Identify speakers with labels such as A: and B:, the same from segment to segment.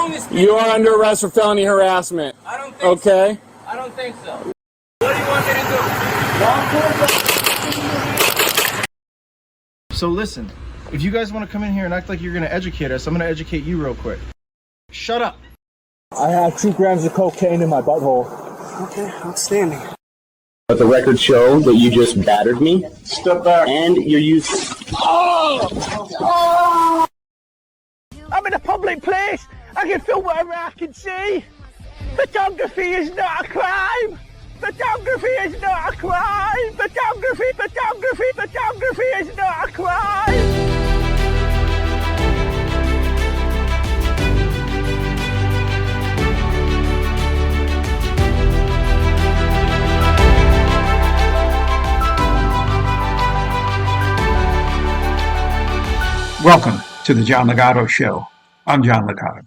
A: wrong this thing.
B: You are under arrest for felony harassment.
A: I don't think
B: okay?
A: So. I don't think so. What do you want me to do?
C: So listen, if you guys want to come in here and act like you're going to educate us, I'm going to educate you real quick. Shut up.
D: I have 2 grams of cocaine in my butthole.
E: Okay, outstanding.
F: Let the record show that you just battered me.
D: Step back.
F: And you're using...
E: Oh! I'm in a public place. I can film whatever I can see. Photography is not a crime. Photography is not a crime. Photography is not a crime.
G: Welcome to the John Ligato Show. I'm John Ligato.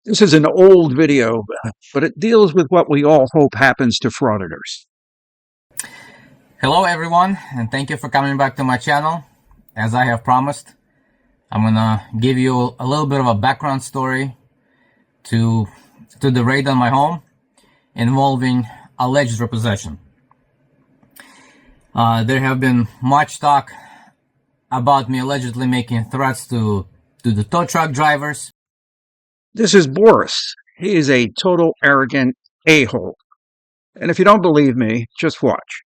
G: This is an old video, but it deals with what we all hope happens to frauditors.
A: Hello everyone, and thank you for coming back to my channel. As I have promised, I'm gonna give you a little bit of a background story to the raid on my home involving alleged repossession. There have been much talk about me allegedly making threats to the tow truck drivers.
G: This is Boris. He is a total arrogant a-hole. And if you don't believe me, just watch.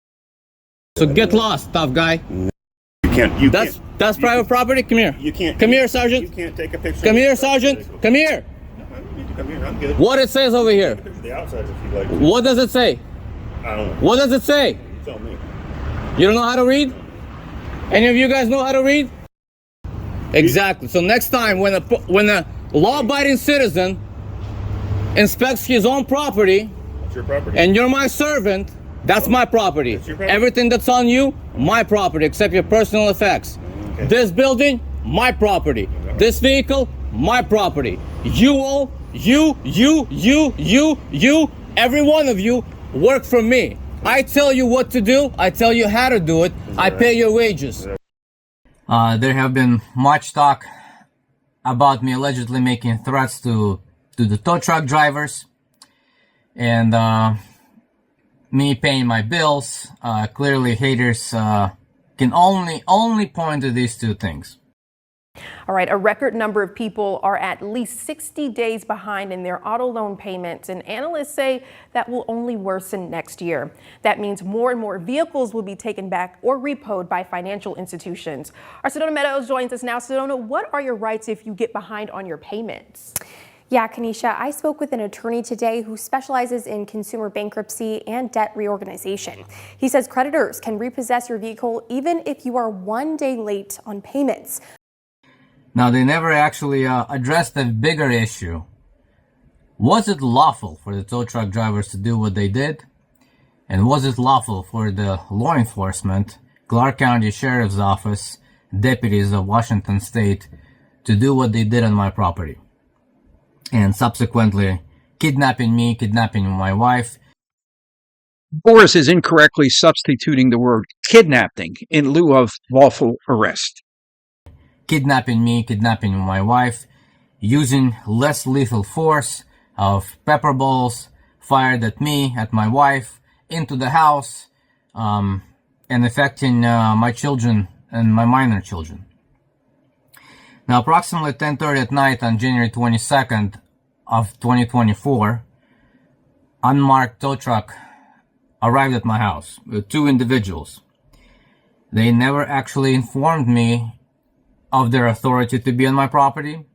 A: So get lost, tough guy.
H: That's private property. Come here.
I: You can't.
H: Come here, Sergeant.
I: You can't take a picture.
H: Come here, Sergeant. Come here.
I: Come here. I'm good.
H: What it says over here?
I: The outside, if you like.
H: What does it say?
I: I don't know.
H: What does it say?
I: Tell me.
H: You don't know how to read? Any of you guys know how to read? Exactly. So next time when a law-abiding citizen inspects his own property,
I: That's your property.
H: and you're my servant, that's my property.
I: That's your property.
H: Everything that's on you, my property, except your personal effects.
I: Okay.
H: This building, my property. This vehicle, my property. You all, you, every one of you work for me. I tell you what to do. I tell you how to do it. I pay your wages.
A: There have been much talk about me allegedly making threats to the tow truck drivers and me paying my bills. Clearly haters can only point to these two things.
J: All right, a record number of people are at least 60 days behind in their auto loan payments, and analysts say that will only worsen next year. That means more and more vehicles will be taken back or repoed by financial institutions. Our Sedona Meadows joins us now. Sedona, what are your rights if you get behind on your payments?
K: Yeah, Kanisha, I spoke with an attorney today who specializes in consumer bankruptcy and debt reorganization. He says creditors can repossess your vehicle even if you are 1 day late on payments.
A: Now, they never actually addressed the bigger issue. Was it lawful for the tow truck drivers to do what they did? And was it lawful for the law enforcement, Clark County Sheriff's Office, deputies of Washington State to do what they did on my property? And subsequently, kidnapping me, kidnapping my wife.
G: Boris is incorrectly substituting the word kidnapping in lieu of lawful arrest.
A: Kidnapping me, kidnapping my wife, using less lethal force of pepperballs fired at me, at my wife, into the house, and affecting my children and my minor children. Now, approximately 10:30 at night on January 22nd of 2024, unmarked tow truck arrived at my house with 2 individuals. They never actually informed me of their authority to be on my property,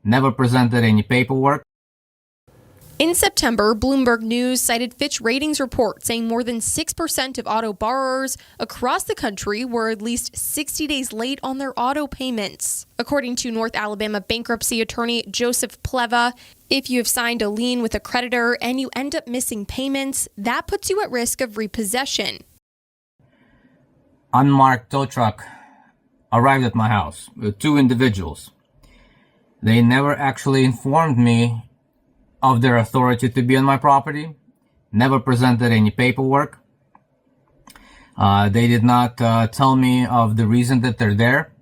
A: never presented any paperwork.
L: In September, Bloomberg News cited Fitch Ratings report saying more than 6% of auto borrowers across the country were at least 60 days late on their auto payments. According to North Alabama bankruptcy attorney Joseph Pleva, if you have signed a lien with a creditor and you end up missing payments, that puts you at risk of repossession.
A: Unmarked tow truck arrived at my house with 2 individuals. They never actually informed me of their authority to be on my property, never presented any paperwork. They did not tell me of the reason that they're there,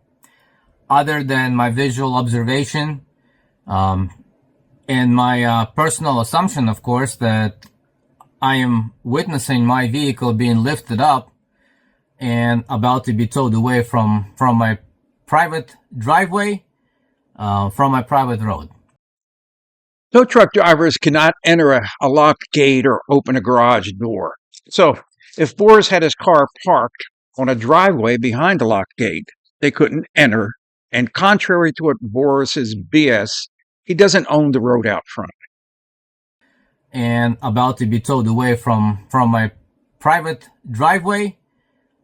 A: other than my visual observation and my personal assumption, of course, that I am witnessing my vehicle being lifted up and about to be towed away from my private driveway, from my private road.
G: Tow truck drivers cannot enter a locked gate or open a garage door. So if Boris had his car parked on a driveway behind a locked gate, they couldn't enter. And contrary to what Boris's BS, he doesn't own the road out front.
A: And about to be towed away from my private driveway,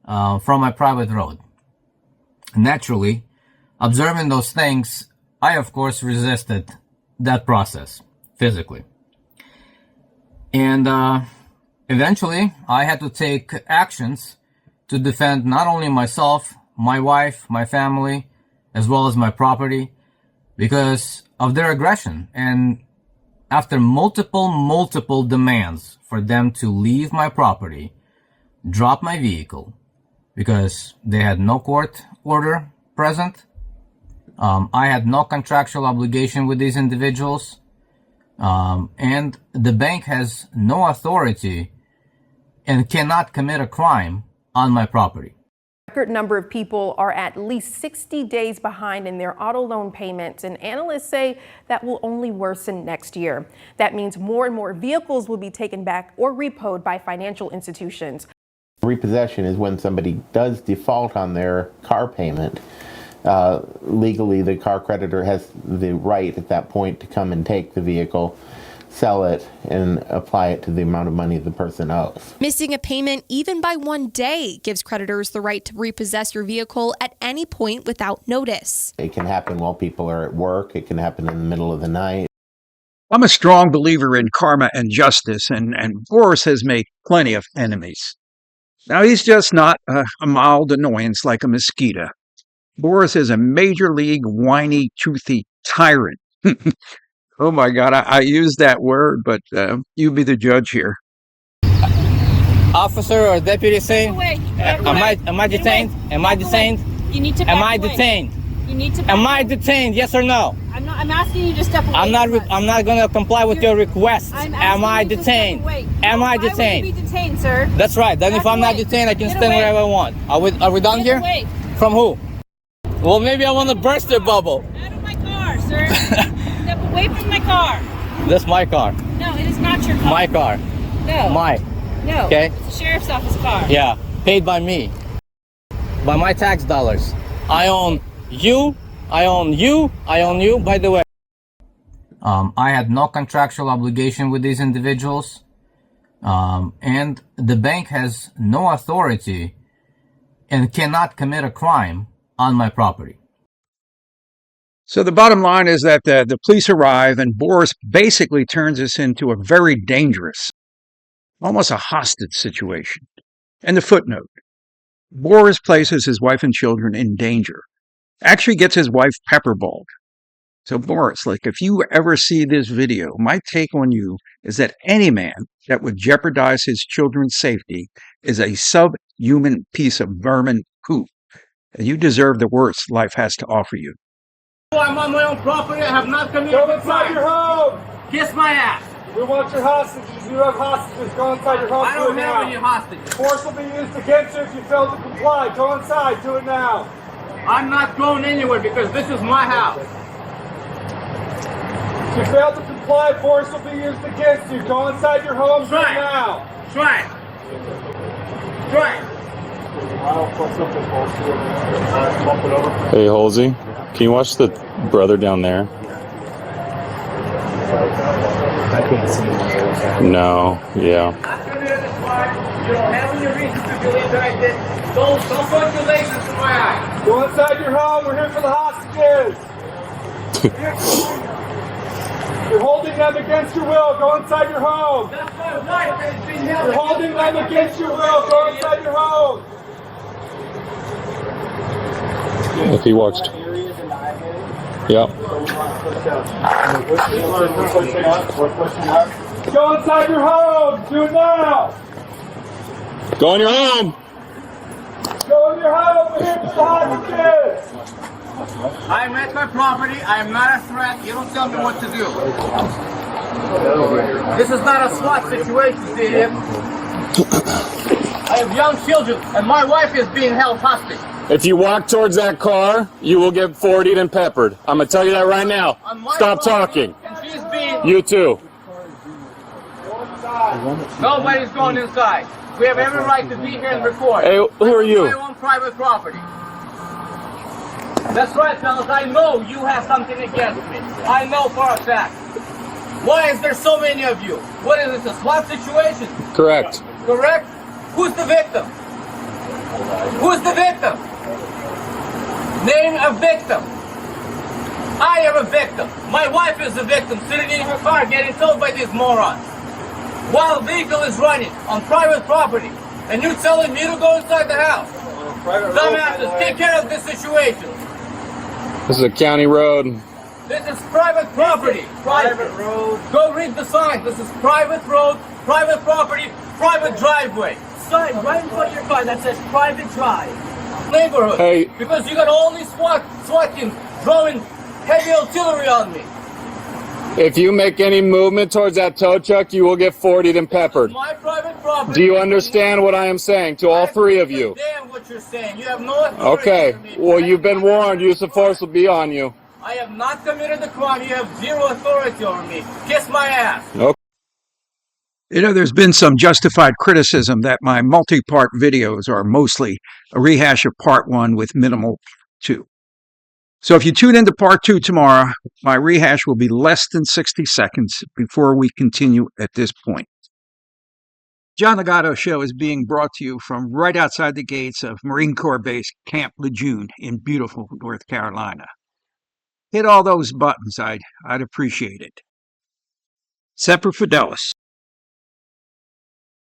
A: from my private road. Naturally, observing those things, I of course resisted that process physically. And eventually, I had to take actions to defend not only myself, my wife, my family, as well as my property, because of their aggression. And after multiple demands for them to leave my property, drop my vehicle, because they had no court order present, I had no contractual obligation with these individuals, and the bank has no authority and cannot commit a crime on my property.
J: A record number of people are at least 60 days behind in their auto loan payments, and analysts say that will only worsen next year. That means more and more vehicles will be taken back or repoed by financial institutions.
M: Repossession is when somebody does default on their car payment. Legally, the car creditor has the right at that point to come and take the vehicle, sell it, and apply it to the amount of money the person owes.
L: Missing a payment even by one day gives creditors the right to repossess your vehicle at any point without notice.
M: It can happen while people are at work. It can happen in the middle of the night.
G: I'm a strong believer in karma and justice, and Boris has made plenty of enemies. Now, he's just not a mild annoyance like a mosquito. Boris is a major league whiny, toothy tyrant. Oh my God, I use that word, but you be the judge here.
H: Officer or deputy saying, am I detained? Am I detained?
N: You need to back
H: Am I
N: away.
H: detained?
N: You need to back
H: Am I
N: away.
H: detained? Yes or no?
N: I'm asking you to step away.
H: I'm not going to comply with your request. Am I detained? Am I
N: Why would you
H: detained?
N: be detained, sir?
H: That's right. Then if I'm not detained, I can stand wherever I want. Are we done here?
N: Away.
H: From who? Well, maybe I want to burst their bubble.
N: Out of my car, sir. Step away from my car.
H: That's my car.
N: No, it is not your car.
H: My car.
N: No. No.
H: Okay.
N: It's the sheriff's office car.
H: Yeah. Paid by me. By my tax dollars. I own you. I own you. I own you. By the way.
A: I had no contractual obligation with these individuals, and the bank has no authority and cannot commit a crime on my property.
G: So the bottom line is that the police arrive and Boris basically turns this into a very dangerous, almost a hostage situation. And the footnote, Boris places his wife and children in danger. Actually gets his wife pepperballed. So Boris, if you ever see this video, my take on you is that any man that would jeopardize his children's safety is a subhuman piece of vermin poop. And you deserve the worst life has to offer you.
H: I'm on my own property. I have not committed
B: Go inside your home!
H: Kiss my ass.
B: We want your hostages. You have hostages. Go inside your home.
H: I don't
B: do it
H: have
B: now.
H: any hostages.
B: Force will be used against you if you fail to comply. Go inside. Do it now.
H: I'm not going anywhere because this is my house.
B: If you fail to comply, force will be used against you. Go inside your home. Do it now.
H: Try.
O: Hey, Halsey, can you watch the brother down there?
D: I can't see.
O: No, yeah.
H: You don't have any reason to believe that I did. Don't put your legs into my eyes.
B: Go inside your home. We're here for the hostages. You're holding them against your will. Go inside your home.
H: That's my wife that's been held.
B: You're holding them against your will. Go inside your home.
O: If he walks. Yeah.
B: Go inside your home. Do it now.
O: Go in your home.
A: I'm at my property. I am not a threat. You don't tell me what to do. This is not a SWAT situation, idiot. I have young children, and my wife is being held hostage.
O: If you walk towards that car, you will get 40'd and peppered. I'm gonna tell you that right now. Stop talking.
A: And she's being...
O: You too.
A: Nobody's going inside. We have every right to be here and record.
O: Hey, who are you?
A: I own private property. That's right, fellas. I know you have something against me. I know for a fact. Why is there so many of you? What is this, a SWAT situation?
O: Correct.
A: Correct? Who's the victim? Who's the victim? Name a victim. I am a victim. My wife is a victim, sitting in her car getting told by these morons. While vehicle is running on private property, and you're telling me to go inside the house. Dumbasses, take care of this situation.
O: This is a county road.
A: This is private property. Private road. Go read the sign. This is private road, private property, private driveway.
E: Sign right in front of your car that says private drive.
A: Neighborhood.
O: Hey.
A: Because you got all these SWAT teams throwing heavy artillery on me.
O: If you make any movement towards that tow truck, you will get 40'd and peppered.
A: My private property.
O: Do you understand what I am saying to all three of you?
A: Damn what you're saying. You have no authority
O: Okay.
A: over me.
O: Well, you've been warned. Use of force will be on you.
A: I have not committed the crime. You have zero authority over me. Kiss my ass.
O: Okay.
G: You know, there's been some justified criticism that my multi-part videos are mostly a rehash of part 1 with minimal 2. So if you tune into part 2 tomorrow, my rehash will be less than 60 seconds before we continue at this point. John Ligato Show is being brought to you from right outside the gates of Marine Corps Base Camp Lejeune in beautiful North Carolina. Hit all those buttons. I'd appreciate it. Semper Fidelis.